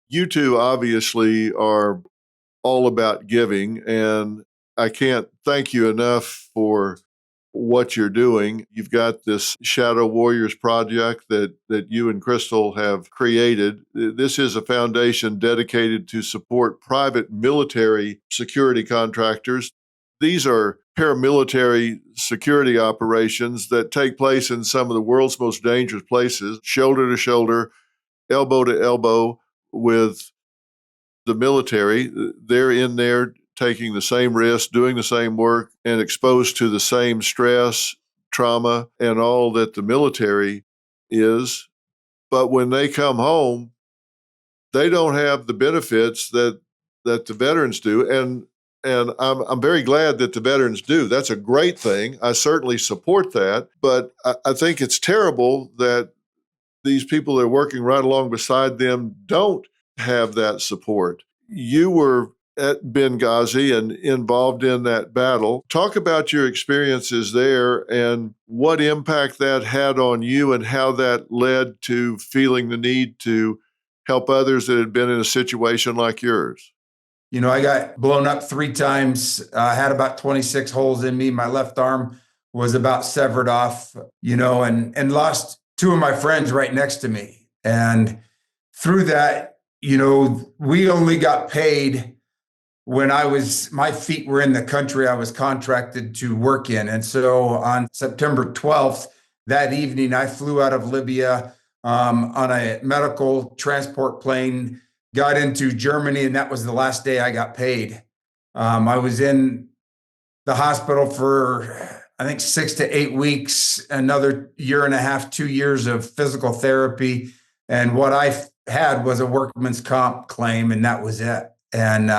You two obviously are all about giving, and I can't thank you enough for what you're doing. You've got this Shadow Warriors project that you and Krystal have created. This is a foundation dedicated to support private military security contractors. These are paramilitary security operations that take place in some of the world's most dangerous places, shoulder to shoulder, elbow to elbow with the military. They're in there taking the same risks, doing the same work, and exposed to the same stress, trauma, and all that the military is. But when they come home, they don't have the benefits that the veterans do. And I'm very glad that the veterans do. That's a great thing. I certainly support that. But I think it's terrible that these people that are working right along beside them don't have that support. You were at Benghazi and involved in that battle. Talk about your experiences there and what impact that had on you and how that led to feeling the need to help others that had been in a situation like yours. I got blown up 3 times. I had about 26 holes in me. My left arm was about severed off, and lost 2 of my friends right next to me. And through that, we only got paid when my feet were in the country I was contracted to work in. And so on September 12th, that evening, I flew out of Libya on a medical transport plane, got into Germany, and that was the last day I got paid. I was in the hospital for, I think, 6 to 8 weeks, another year and a half, 2 years of physical therapy. And what I had was a workman's comp claim, and that was it. And,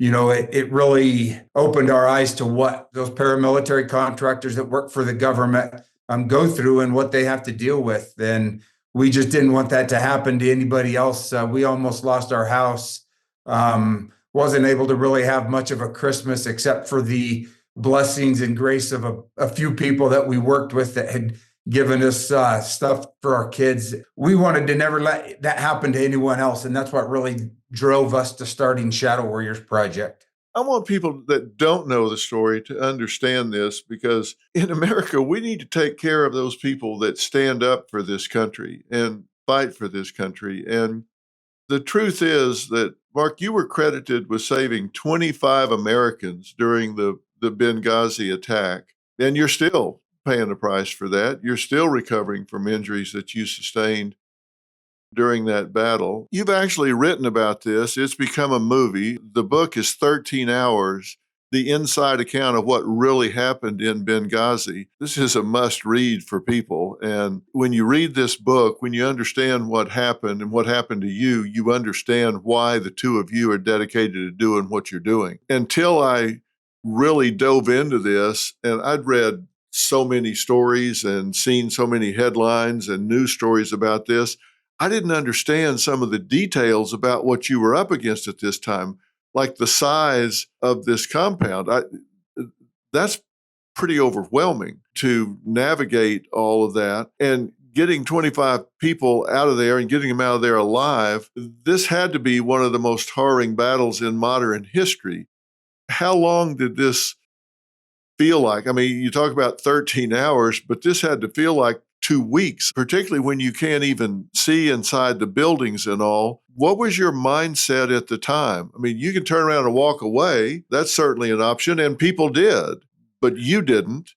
it really opened our eyes to what those paramilitary contractors that work for the government go through and what they have to deal with. And we just didn't want that to happen to anybody else. We almost lost our house. Wasn't able to really have much of a Christmas except for the blessings and grace of a few people that we worked with that had given us stuff for our kids. We wanted to never let that happen to anyone else. And that's what really drove us to starting Shadow Warriors Project. I want people that don't know the story to understand this, because in America, we need to take care of those people that stand up for this country and fight for this country. And the truth is that, Mark, you were credited with saving 25 Americans during the Benghazi attack, and you're still paying the price for that. You're still recovering from injuries that you sustained during that battle. You've actually written about this. It's become a movie. The book is 13 hours, the inside account of what really happened in Benghazi. This is a must read for people. And when you read this book, when you understand what happened and what happened to you, you understand why the two of you are dedicated to doing what you're doing. Until I really dove into this, and I'd read so many stories and seen so many headlines and news stories about this, I didn't understand some of the details about what you were up against at this time, like the size of this compound. That's pretty overwhelming to navigate all of that. And getting 25 people out of there and getting them out of there alive, this had to be one of the most harrowing battles in modern history. How long did this feel like? I mean, you talk about 13 hours, but this had to feel like 2 weeks, particularly when you can't even see inside the buildings and all. What was your mindset at the time? I mean, you can turn around and walk away. That's certainly an option, and people did, but you didn't.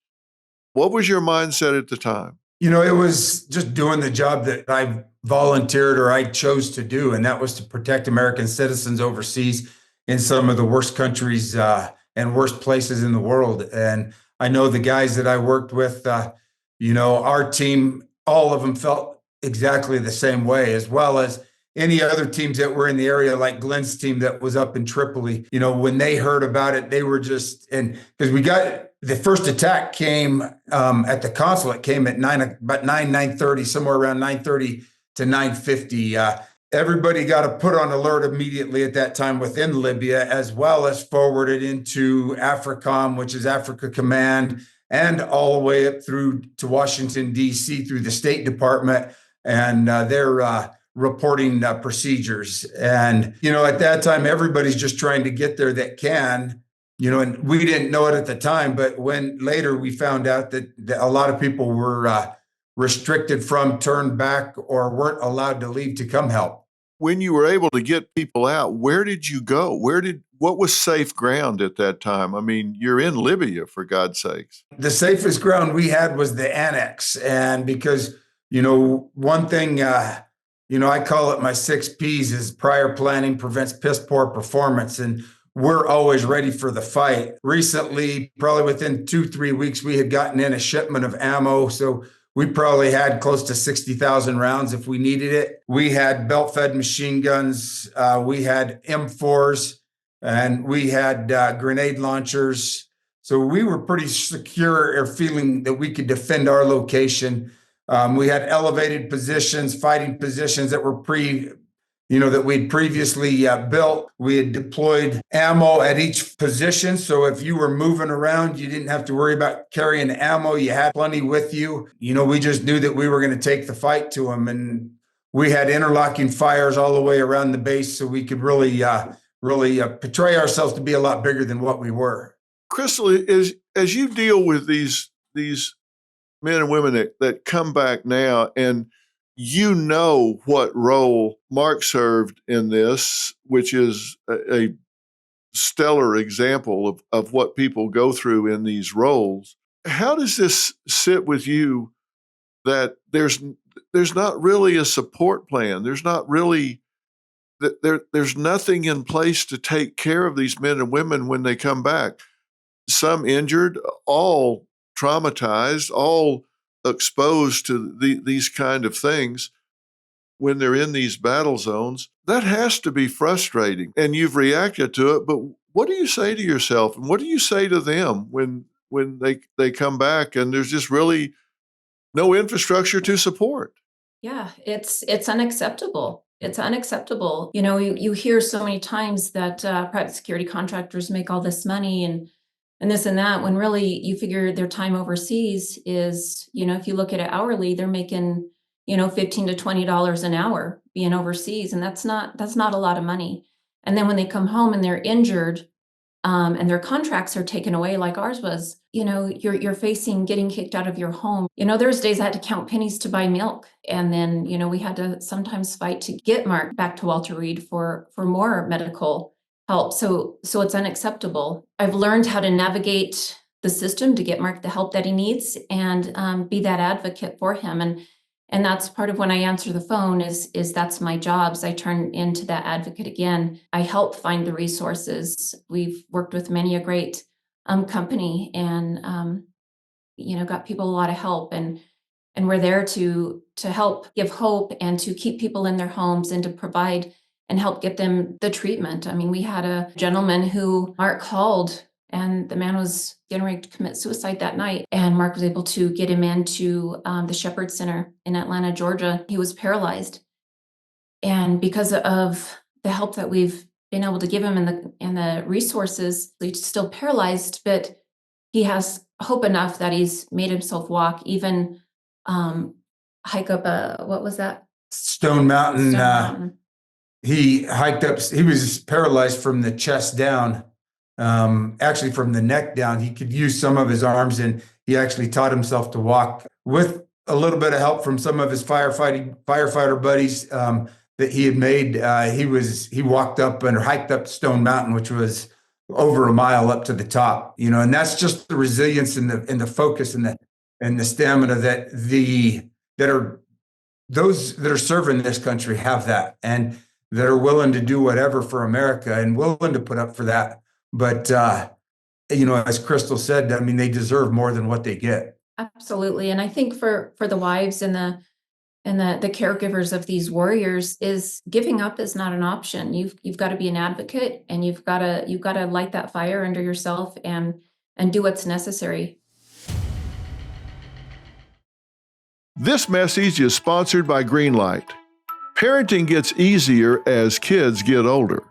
What was your mindset at the time? It was just doing the job that I volunteered or I chose to do, and that was to protect American citizens overseas in some of the worst countries and worst places in the world. And I know the guys that I worked with, our team, all of them felt exactly the same way, as well as any other teams that were in the area, like Glenn's team that was up in Tripoli. When they heard about it, they were just, and because we got the first attack came at the consulate, came at about 9:30, somewhere around 9:30 to 9:50. Everybody got a put on alert immediately at that time within Libya, as well as forwarded into AFRICOM, which is Africa Command, and all the way up through to Washington, D.C. through the State Department and their reporting procedures. And, at that time, everybody's just trying to get there that can, and we didn't know it at the time, but when later we found out that a lot of people were restricted from, turned back, or weren't allowed to leave to come help. When you were able to get people out, where did you go? What was safe ground at that time? I mean, you're in Libya, for God's sakes. The safest ground we had was the annex. And because, one thing, I call it my 6 Ps is prior planning prevents piss poor performance. And we're always ready for the fight. Recently, probably within 2-3 weeks, we had gotten in a shipment of ammo. So we probably had close to 60,000 rounds if we needed it. We had belt-fed machine guns. We had M4s, and we had grenade launchers. So we were pretty secure, or feeling that we could defend our location. We had elevated positions, fighting positions that were that we'd previously built. We had deployed ammo at each position. So if you were moving around, you didn't have to worry about carrying ammo. You had plenty with you. We just knew that we were going to take the fight to them. And we had interlocking fires all the way around the base. So we could really portray ourselves to be a lot bigger than what we were. Krystal, as you deal with these men and women that come back now, and what role Mark served in this, which is a stellar example of what people go through in these roles. How does this sit with you that there's not really a support plan? There's not really there's nothing in place to take care of these men and women when they come back. Some injured, all traumatized, all exposed to these kind of things when they're in these battle zones. That has to be frustrating, and you've reacted to it. But what do you say to yourself, and what do you say to them when they come back and there's just really no infrastructure to support? Yeah, it's unacceptable. It's unacceptable. You hear so many times that private security contractors make all this money and this and that, when really you figure their time overseas is, if you look at it hourly, they're making, $15 to $20 an hour being overseas. And that's not a lot of money. And then when they come home and they're injured, and their contracts are taken away like ours was, you're facing getting kicked out of your home. There's days I had to count pennies to buy milk. And then, we had to sometimes fight to get Mark back to Walter Reed for more medical help. So it's unacceptable. I've learned how to navigate the system to get Mark the help that he needs and be that advocate for him. And that's part of when I answer the phone is that's my jobs. I turn into that advocate again. I help find the resources. We've worked with many a great company and got people a lot of help, and we're there to help give hope and to keep people in their homes and to provide and help get them the treatment. I mean, we had a gentleman who Mark called, and the man was getting ready to commit suicide that night. And Mark was able to get him into the Shepherd Center in Atlanta, Georgia. He was paralyzed. And because of the help that we've been able to give him and the resources, he's still paralyzed, but he has hope enough that he's made himself walk, even hike up what was that? Stone Mountain. Stone Mountain. He hiked up, he was paralyzed from the chest down, actually from the neck down. He could use some of his arms, and he actually taught himself to walk with a little bit of help from some of his firefighter buddies that he had made. He walked up and hiked up Stone Mountain, which was over a mile up to the top, and that's just the resilience and the focus and the stamina that those that are serving this country have that, and that are willing to do whatever for America and willing to put up for that. But, as Krystal said, I mean, they deserve more than what they get. Absolutely. And I think for the wives and the caregivers of these warriors, is giving up is not an option. You've got to be an advocate, and you've got to light that fire under yourself and do what's necessary. This message is sponsored by Greenlight. Parenting gets easier as kids get older.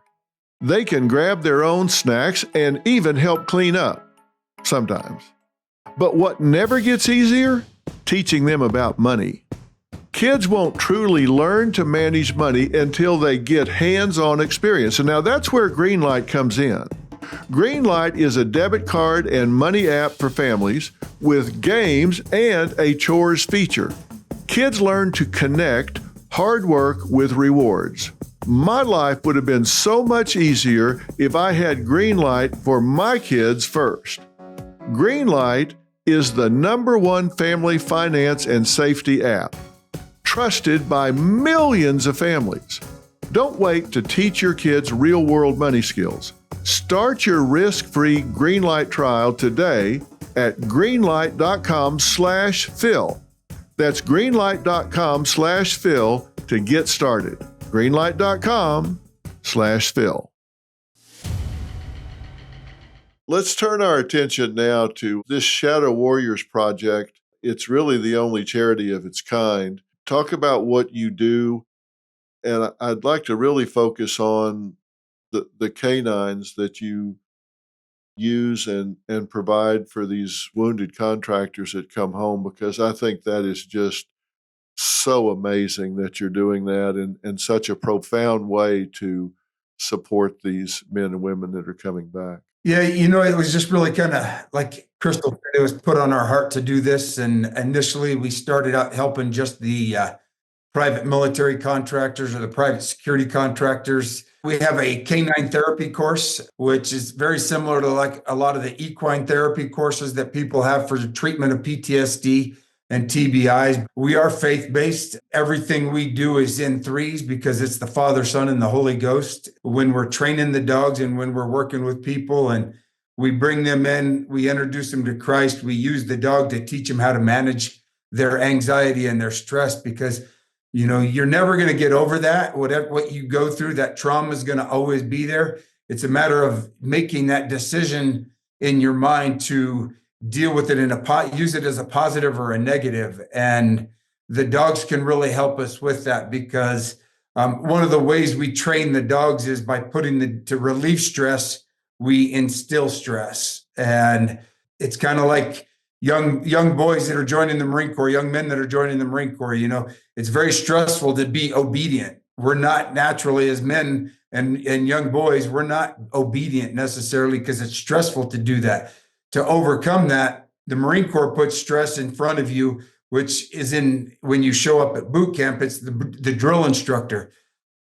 They can grab their own snacks and even help clean up, sometimes. But what never gets easier? Teaching them about money. Kids won't truly learn to manage money until they get hands-on experience. And now that's where Greenlight comes in. Greenlight is a debit card and money app for families with games and a chores feature. Kids learn to connect hard work with rewards. My life would have been so much easier if I had Greenlight for my kids first. Greenlight is the #1 family finance and safety app, trusted by millions of families. Don't wait to teach your kids real-world money skills. Start your risk-free Greenlight trial today at greenlight.com/Phil. That's greenlight.com/Phil to get started. greenlight.com/Phil. Let's turn our attention now to this Shadow Warriors project. It's really the only charity of its kind. Talk about what you do, and I'd like to really focus on the canines that you use and provide for these wounded contractors that come home, because I think that is just so amazing that you're doing that in such a profound way to support these men and women that are coming back. Yeah, it was just really kind of like Krystal said, it was put on our heart to do this. And initially we started out helping just the private military contractors or the private security contractors. We have a canine therapy course, which is very similar to like a lot of the equine therapy courses that people have for the treatment of PTSD and TBIs. We are faith-based. Everything we do is in threes because it's the Father, Son, and the Holy Ghost. When we're training the dogs and when we're working with people and we bring them in, we introduce them to Christ. We use the dog to teach them how to manage their anxiety and their stress, because you're never going to get over that. What you go through, that trauma is going to always be there. It's a matter of making that decision in your mind to deal with it use it as a positive or a negative. And the dogs can really help us with that, because one of the ways we train the dogs is by to relieve stress, we instill stress. And it's kind of like young boys that are joining the Marine Corps, young men that are joining the Marine Corps. It's very stressful to be obedient. We're not naturally, as men and young boys, we're not obedient necessarily because it's stressful to do that. To overcome that, the Marine Corps puts stress in front of you, which is when you show up at boot camp, it's the drill instructor.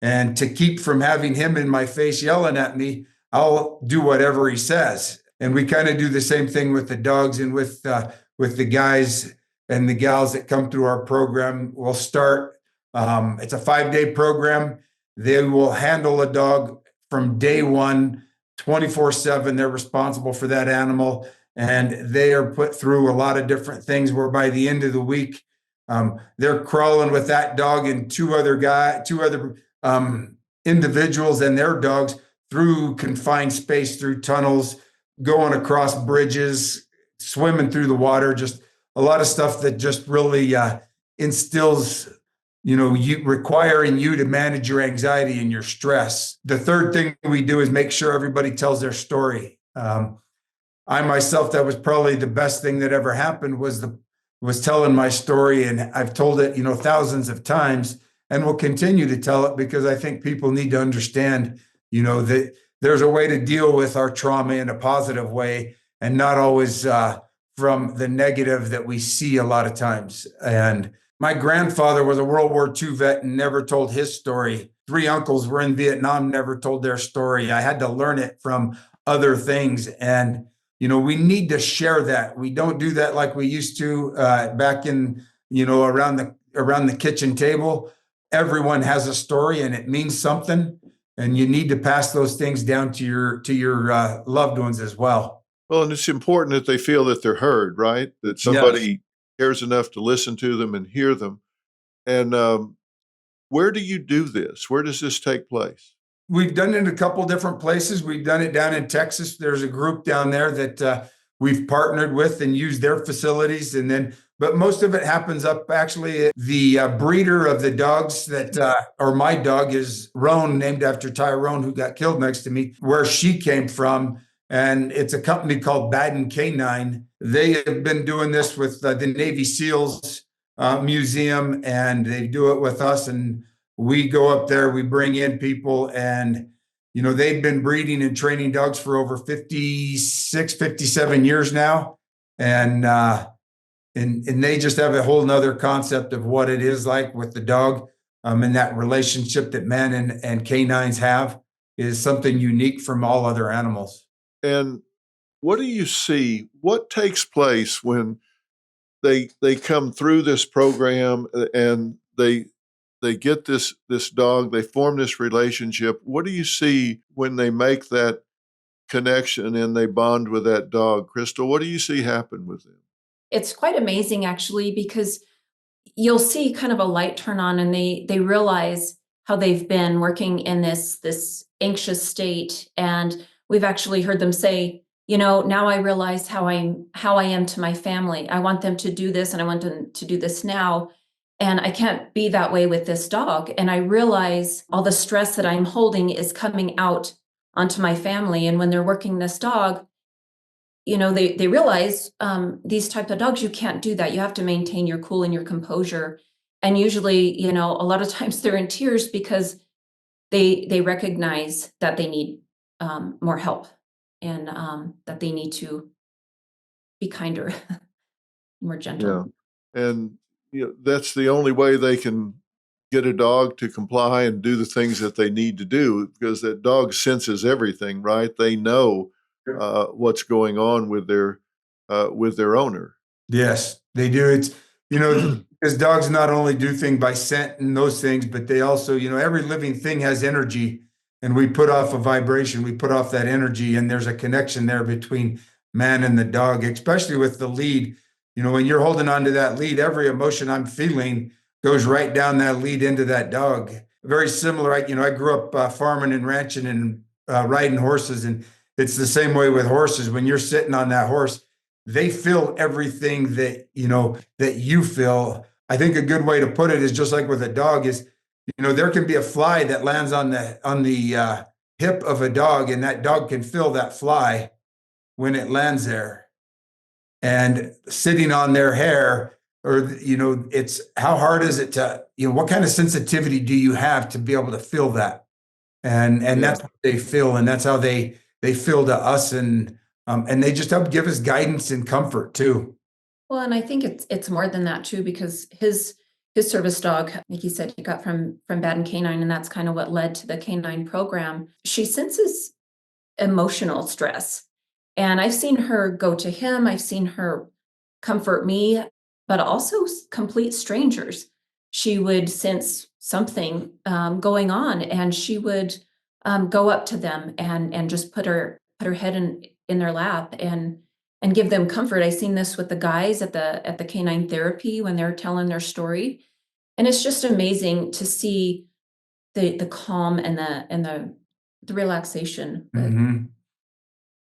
And to keep from having him in my face yelling at me, I'll do whatever he says. And we kind of do the same thing with the dogs and with the guys and the gals that come through our program. We'll start, it's a 5-day program. They will handle a dog from day one, 24/7. They're responsible for that animal. And they are put through a lot of different things where by the end of the week, they're crawling with that dog and two other individuals and their dogs through confined space, through tunnels, going across bridges, swimming through the water, just a lot of stuff that just really instills, requiring you to manage your anxiety and your stress. The third thing we do is make sure everybody tells their story. I myself, that was probably the best thing that ever happened was telling my story. And I've told it, thousands of times, and will continue to tell it because I think people need to understand, that there's a way to deal with our trauma in a positive way and not always from the negative that we see a lot of times. And my grandfather was a World War II vet and never told his story. 3 uncles were in Vietnam, never told their story. I had to learn it from other things. And we need to share that. We don't do that like we used to back in, around the kitchen table. Everyone has a story and it means something, and you need to pass those things down to your loved ones as well. Well, and it's important that they feel that they're heard, right? That somebody cares enough to listen to them and hear them. And where do you do this? Where does this take place? We've done it in a couple different places. We've done it down in Texas. There's a group down there that we've partnered with and used their facilities. But most of it happens up actually at the breeder of the dogs or my dog is Roan, named after Tyrone, who got killed next to me, where she came from. And it's a company called Baden Canine. They have been doing this with the Navy SEALs museum, and they do it with us. And we go up there, we bring in people, and they've been breeding and training dogs for over 56, 57 years now. And they just have a whole nother concept of what it is like with the dog. And that relationship that men and canines have is something unique from all other animals. And what do you see? What takes place when they come through this program and they get this dog, they form this relationship? What do you see when they make that connection and they bond with that dog? Krystal, what do you see happen with them? It's quite amazing, actually, because you'll see kind of a light turn on, and they realize how they've been working in this anxious state. And we've actually heard them say, now I realize how I am to my family. I want them to do this, and I want them to do this now. And I can't be that way with this dog. And I realize all the stress that I'm holding is coming out onto my family. And when they're working this dog, they realize these type of dogs, you can't do that. You have to maintain your cool and your composure. And usually, a lot of times they're in tears because they recognize that they need more help, and that they need to be kinder, more gentle. Yeah. And that's the only way they can get a dog to comply and do the things that they need to do, because that dog senses everything, right? They know what's going on with their owner. Yes, they do. It's, because dogs not only do things by scent and those things, but they also, every living thing has energy, and we put off a vibration, we put off that energy, and there's a connection there between man and the dog, especially with the lead. When you're holding on to that lead, every emotion I'm feeling goes right down that lead into that dog. Very similar. I grew up farming and ranching and riding horses, and it's the same way with horses. When you're sitting on that horse, they feel everything that you feel. I think a good way to put it is just like with a dog is, there can be a fly that lands on the hip of a dog, and that dog can feel that fly when it lands there, and sitting on their hair, or it's how hard is it to, what kind of sensitivity do you have to be able to feel that? And Yeah. that's what they feel, and that's how they feel to us, and they just help give us guidance and comfort too. Well, and I think it's more than that too, because his service dog, like he said, he got from Baden Canine, and that's kind of what led to the canine program. She senses emotional stress, and I've seen her go to him. I've seen her comfort me, but also complete strangers. She would sense something going on, and she would go up to them and just put her head in their lap and give them comfort. I seen this with the guys at the canine therapy when they're telling their story, and it's just amazing to see the calm and the relaxation. Mm-hmm.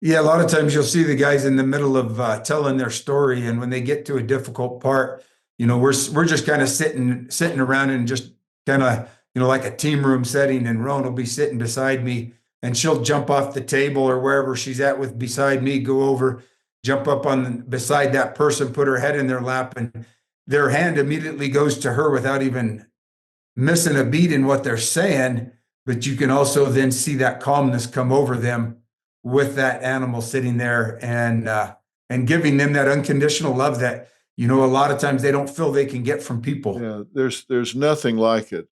Yeah, a lot of times you'll see the guys in the middle of telling their story, and when they get to a difficult part, we're just kind of sitting around and just kind of like a team room setting, and Roan will be sitting beside me, and she'll jump off the table or wherever she's at with beside me, go over, jump up on beside that person, put her head in their lap, and their hand immediately goes to her without even missing a beat in what they're saying. But you can also then see that calmness come over them with that animal sitting there, and giving them that unconditional love that a lot of times they don't feel they can get from people. Yeah, there's nothing like it.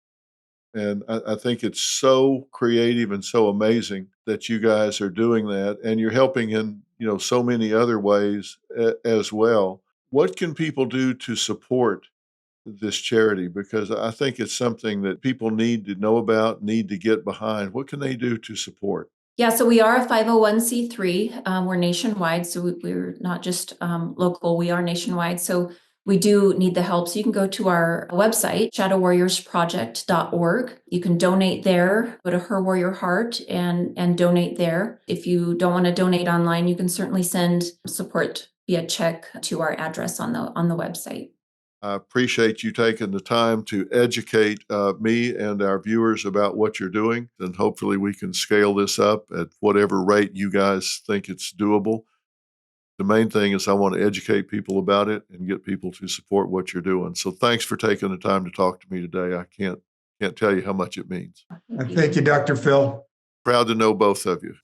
And I think it's so creative and so amazing that you guys are doing that, and you're helping in so many other ways as well. What can people do to support this charity? Because I think it's something that people need to know about, need to get behind. What can they do to support? Yeah, so we are a 501c3. We're nationwide, so we're not just local. We are nationwide, so we do need the help. So you can go to our website, shadowwarriorsproject.org. You can donate there. Go to Her Warrior Heart and donate there. If you don't want to donate online, you can certainly send support via check to our address on the website. I appreciate you taking the time to educate me and our viewers about what you're doing, and hopefully we can scale this up at whatever rate you guys think it's doable. the main thing is I want to educate people about it and get people to support what you're doing. So thanks for taking the time to talk to me today. I can't tell you how much it means. Thank you, Dr. Phil. Proud to know both of you.